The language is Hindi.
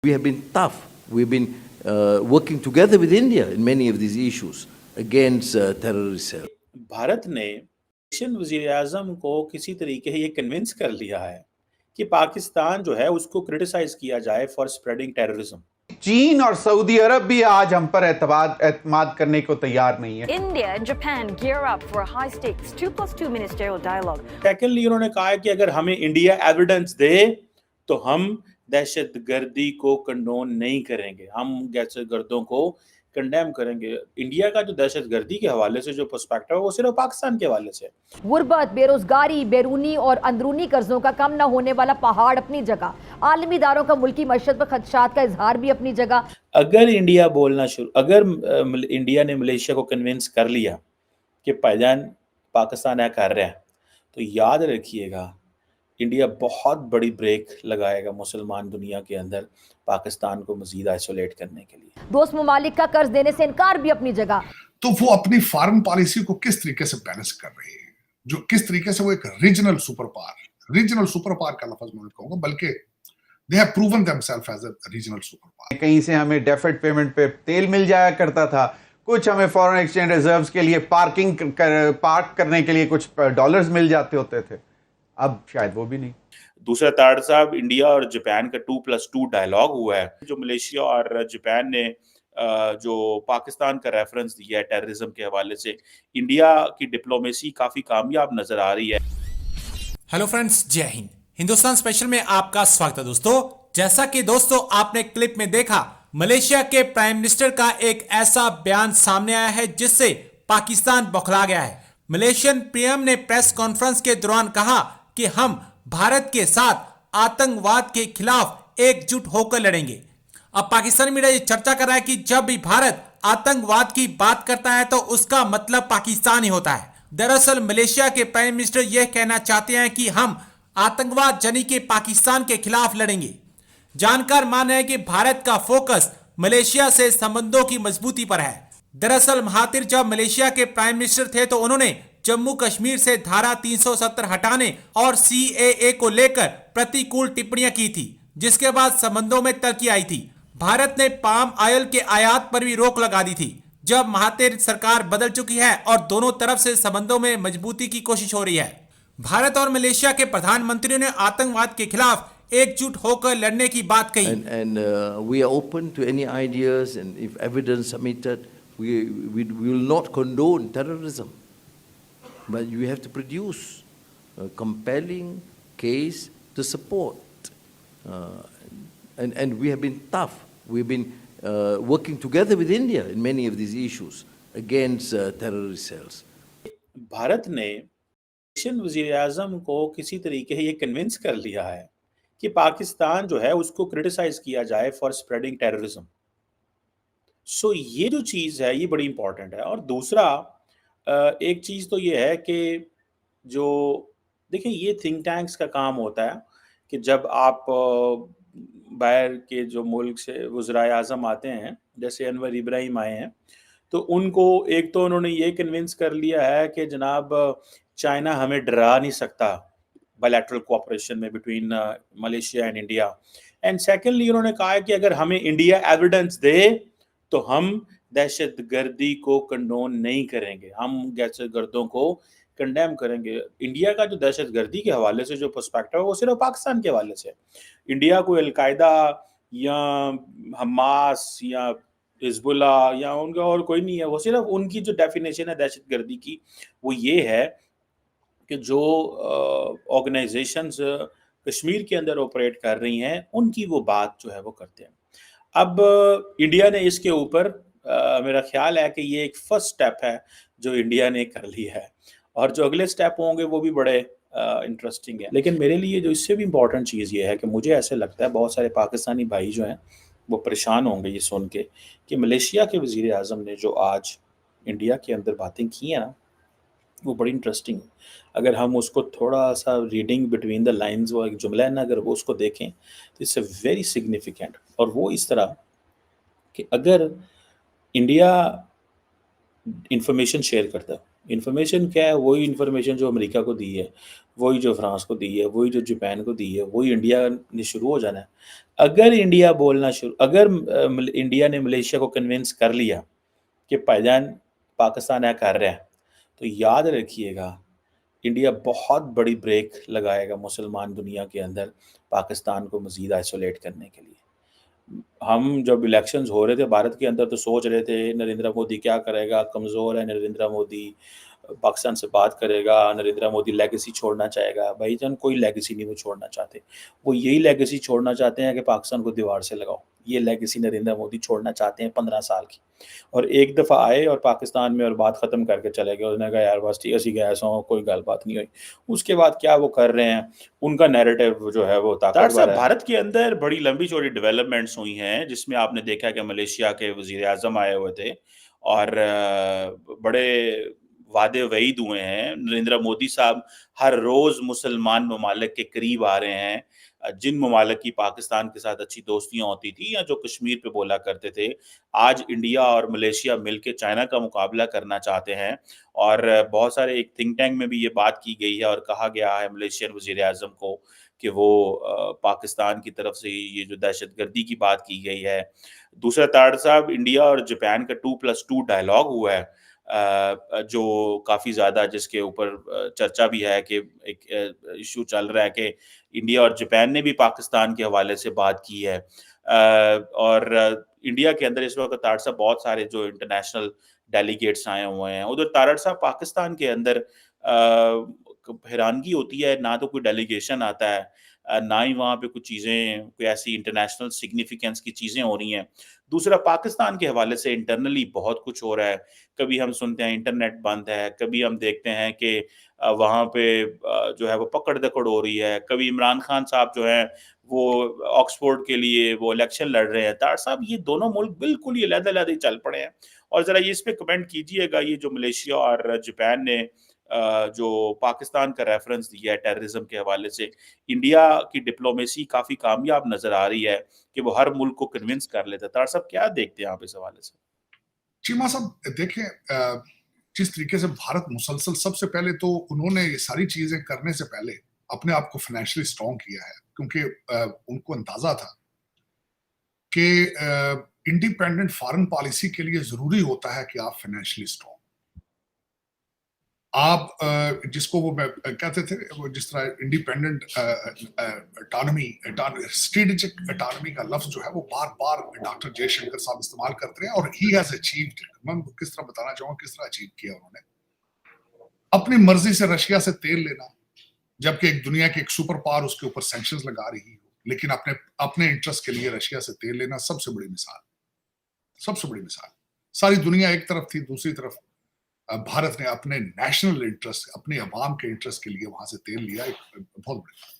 We have been tough. We've been working together with India in many of these issues against terrorist cells. Bharat ने मलेशियन वज़ीर-ए-आज़म को किसी तरीके ये कन्विंस कर लिया है कि पाकिस्तान जो है उसको क्रिटिसाइज किया जाए फॉर स्प्रेडिंग टेररिज्म। चीन और सऊदी अरब भी आज हम पर एतमाद करने को तैयार नहीं है। India and Japan gear up for a high-stakes 2+2 ministerial dialogue. Secondly उन्होंने कहा है कि अगर हमें इंडिया एविडेंस दे तो हम दहशतगर्दी को कंडोन नहीं करेंगे, हम दहशतगर्दों को कंडेम करेंगे। इंडिया का जो दहशतगर्दी के हवाले से जो पर्सपेक्टिव है वो सिर्फ पाकिस्तान के हवाले से। गुर्बत, बेरोजगारी, बैरूनी और अंदरूनी कर्जों का कम न होने वाला पहाड़ अपनी जगह, आलमी इदारों का मुल्की मईशत पर खदशात का इजहार भी अपनी जगह। अगर इंडिया ने मलेशिया को कन्विंस कर लिया कि भाईजान पाकिस्तान ऐसा कर रहा है, तो याद रखिएगा इंडिया बहुत बड़ी ब्रेक लगाएगा मुसलमान दुनिया के अंदर पाकिस्तान को मजीद आइसोलेट करने के लिए। दोस्त ममालिक का कर्ज देने से इनकार भी अपनी जगह। तो वो अपनी फॉरेन पॉलिसी को किस तरीके से बैलेंस कर रही है, जो किस तरीके से वो एक रीजनल सुपर पावर का लफ्ज मैं कहूंगा, बल्कि they have proven themselves as a regional super power. कहीं से हमें डेफर्ड पेमेंट पे तेल मिल जाया करता था, कुछ हमें फॉरेन एक्सचेंज रिजर्व्स के लिए पार्क करने के लिए कुछ डॉलर्स मिल जाते होते थे, अब शायद वो भी नहीं। दूसरा ताड़ साहब, इंडिया और जापान का 2+2 डायलॉग हुआ है, जो मलेशिया और जापान ने जो पाकिस्तान का रेफरेंस दिया है टेररिज्म के हवाले से, इंडिया की डिप्लोमेसी काफी कामयाब नजर आ रही है। हेलो फ्रेंड्स, जय हिंद। हिंदुस्तान स्पेशल में आपका स्वागत है दोस्तों। जैसा कि दोस्तों आपने क्लिप में देखा, मलेशिया के प्राइम मिनिस्टर का एक ऐसा बयान सामने आया है जिससे पाकिस्तान बौखला गया है। मलेशियन पीएम ने प्रेस कॉन्फ्रेंस के दौरान कहा कि हम भारत के साथ आतंकवाद के खिलाफ एकजुट होकर लड़ेंगे। अब पाकिस्तानी मीडिया ये चर्चा कर रहा है कि जब भी भारत आतंकवाद की बात करता है तो उसका मतलब पाकिस्तान ही होता है। दरअसल मलेशिया के प्राइम मिनिस्टर यह कहना चाहते हैं कि हम आतंकवाद यानी कि पाकिस्तान के खिलाफ लड़ेंगे। जानकार मान रहे हैं कि भारत का फोकस मलेशिया से संबंधों की मजबूती पर है। दरअसल महातिर जब मलेशिया के प्राइम मिनिस्टर थे तो उन्होंने जम्मू कश्मीर से धारा 370 हटाने और सीएए को लेकर प्रतिकूल टिप्पणियां की थी, जिसके बाद संबंधों में तर्की आई थी। भारत ने पाम ऑयल के आयात पर भी रोक लगा दी थी। जब महातिर सरकार बदल चुकी है और दोनों तरफ से संबंधों में मजबूती की कोशिश हो रही है। भारत और मलेशिया के प्रधानमंत्रियों ने आतंकवाद के खिलाफ एकजुट होकर लड़ने की बात कही। And we are open to any ideas, and if evidence submitted, we will not condone terrorism. But you have to produce a compelling case to support. And we have been tough. We've been working together with India in many of these issues against terrorist cells. Bharat ने मलेशियन वज़ीर-ए-आज़म को किसी तरीके ये कन्विंस कर लिया है कि पाकिस्तान जो है उसको क्रिटिसाइज किया जाए फॉर स्प्रेडिंग टेररिज्म। सो ये जो चीज़ है ये बड़ी इंपॉर्टेंट है। और दूसरा एक चीज़ तो ये है कि जो देखिए ये थिंक टैंक्स का काम होता है कि जब आप बाहर के जो मुल्क से वज़राए आज़म आते हैं, जैसे अनवर इब्राहिम आए हैं, तो उनको एक तो उन्होंने ये कन्विंस कर लिया है कि जनाब चाइना हमें डरा नहीं सकता बायलैटरल कोऑपरेशन में between Malaysia and India. And secondly उन्होंने कहा है कि अगर हमें इंडिया एविडेंस दे तो हम दहशतगर्दी को कंडोन नहीं करेंगे, हम दहशतगर्दों को कंडेम करेंगे। इंडिया का जो दहशतगर्दी के हवाले से जो पर्सपेक्टिव है वो सिर्फ पाकिस्तान के हवाले से। इंडिया को अलकायदा या हमास या हिजबुल्ला या उनका और कोई नहीं है, वो सिर्फ उनकी जो डेफिनेशन है दहशतगर्दी की वो ये है कि जो ऑर्गेनाइजेशंस कश्मीर के अंदर ऑपरेट कर रही हैं उनकी वो बात जो है वो करते हैं। अब इंडिया ने इसके ऊपर मेरा ख्याल है कि ये एक फर्स्ट स्टेप है जो इंडिया ने कर लिया है, और जो अगले स्टेप होंगे वो भी बड़े इंटरेस्टिंग है। लेकिन मेरे लिए जो इससे भी इम्पॉर्टेंट चीज़ ये है कि मुझे ऐसे लगता है बहुत सारे पाकिस्तानी भाई जो हैं वो परेशान होंगे ये सुन के कि मलेशिया के वज़ीर आज़म ने जो आज इंडिया के अंदर बातें की हैं ना वो बड़ी इंटरेस्टिंग है। अगर हम उसको थोड़ा सा रीडिंग बिटवीन द लाइंस वो एक जुमला है ना, अगर वो उसको देखें तो इट्स अ वेरी सिग्निफिकेंट। और वो इस तरह कि अगर इंडिया इंफॉर्मेशन शेयर करता है, इन्फॉर्मेशन क्या है? वही इन्फॉर्मेशन जो अमेरिका को दी है, वही जो फ्रांस को दी है, वही जो जापान को दी है, वही इंडिया ने शुरू हो जाना है। अगर इंडिया बोलना शुरू अगर इंडिया ने मलेशिया को कन्विंस कर लिया कि भाईजान पाकिस्तान ऐसा कर रहा है, तो याद रखिएगा इंडिया बहुत बड़ी ब्रेक लगाएगा मुसलमान दुनिया के अंदर पाकिस्तान को मज़ीद आइसोलेट करने के लिए। हम जब इलेक्शंस हो रहे थे भारत के अंदर तो सोच रहे थे नरेंद्र मोदी क्या करेगा, कमज़ोर है नरेंद्र मोदी, पाकिस्तान से बात करेगा, नरेंद्र मोदी लेगेसी छोड़ना चाहेगा। भाईजान कोई लेगेसी नहीं वो छोड़ना चाहते। वो यही लेगेसी छोड़ना चाहते हैं कि पाकिस्तान को दीवार से लगाओ। ये लेगेसी नरेंद्र मोदी छोड़ना चाहते हैं 15 साल की। और एक दफ़ा आए और पाकिस्तान में और बात ख़त्म करके चले गए। उन्होंने कहा यार बस ठीक असी गए सो कोई गलबात नहीं हुई। उसके बाद क्या वो कर रहे हैं, उनका नैरेटिव जो है वो ताकतवर है। भारत के अंदर बड़ी लंबी-चौड़ी डेवलपमेंट्स हुई हैं, जिसमें आपने देखा कि मलेशिया के वज़ीर-ए-आज़म आए हुए थे और बड़े वादे वईद हुए हैं। नरेंद्र मोदी साहब हर रोज़ मुसलमान ममालिक के करीब आ रहे हैं। जिन ममालिक की पाकिस्तान के साथ अच्छी दोस्तियाँ होती थी या जो कश्मीर पे बोला करते थे, आज इंडिया और मलेशिया मिलके चाइना का मुकाबला करना चाहते हैं। और बहुत सारे एक थिंक टैंक में भी ये बात की गई है और कहा गया है मलेशियन वज़ीर-ए-आज़म को कि वो पाकिस्तान की तरफ से ये जो दहशतगर्दी की बात की गई है। दूसरा ताड़ साहब इंडिया और जापान का 2+2 डायलॉग हुआ है, जो काफ़ी ज़्यादा जिसके ऊपर चर्चा भी है कि एक इश्यू चल रहा है कि इंडिया और जापान ने भी पाकिस्तान के हवाले से बात की है। और इंडिया के अंदर इस वक़्त तारड़ साहब बहुत सारे जो इंटरनेशनल डेलीगेट्स आए हुए हैं। उधर तारड़ साहब पाकिस्तान के अंदर हैरानगी होती है, ना तो कोई डेलीगेशन आता है, ना ही वहाँ पे कुछ चीज़ें कोई ऐसी इंटरनेशनल सिग्निफिकेंस की चीज़ें हो रही हैं। दूसरा पाकिस्तान के हवाले से इंटरनली बहुत कुछ हो रहा है। कभी हम सुनते हैं इंटरनेट बंद है, कभी हम देखते हैं कि वहाँ पे जो है वो पकड़-दकड़ हो रही है। कभी इमरान खान साहब जो हैं वो ऑक्सफोर्ड के लिए वो इलेक्शन लड़ रहे हैं। तारड़ साहब ये दोनों मुल्क बिल्कुल ही अलग-अलग ही चल पड़े हैं। और ज़रा ये इस पे कमेंट कीजिएगा, ये जो मलेशिया और जापान ने जो पाकिस्तान का रेफरेंस दिया है टेररिज्म के हवाले से, इंडिया की डिप्लोमेसी काफ़ी कामयाब नज़र आ रही है कि वो हर मुल्क को कन्विंस कर लेता है। तारड़ साहब क्या देखते हैं आप इस हवाले से? चीमा साहब देखें, जिस तरीके से भारत मुसलसल सबसे पहले तो उन्होंने ये सारी चीजें करने से पहले अपने आप को फाइनेंशियली स्ट्रॉन्ग किया है, क्योंकि उनको अंदाजा था कि इंडिपेंडेंट फॉरेन पॉलिसी के लिए जरूरी होता है कि आप फाइनेंशियली स्ट्रॉन्ग, आप जिसको वो कहते थे वो जिस तरह इंडिपेंडेंट अटॉनमी स्ट्रेटेजिक अटॉनमी का लफ्ज जो है वो बार बार डॉक्टर जयशंकर साहब इस्तेमाल करते हैं और ही हैज अचीव्ड। मैं किस तरह बताना चाहूंगा किस तरह अचीव किया उन्होंने। अपनी मर्जी से रशिया से तेल लेना, जबकि एक दुनिया की एक सुपर पावर उसके ऊपर सैंक्शंस लगा रही हो, लेकिन अपने इंटरेस्ट के लिए रशिया से तेल लेना सबसे बड़ी मिसाल, सबसे बड़ी मिसाल। सारी दुनिया एक तरफ थी, दूसरी तरफ भारत ने अपने नेशनल इंटरेस्ट, अपने अवाम के इंटरेस्ट के लिए वहां से तेल लिया, एक बहुत बड़ी बात।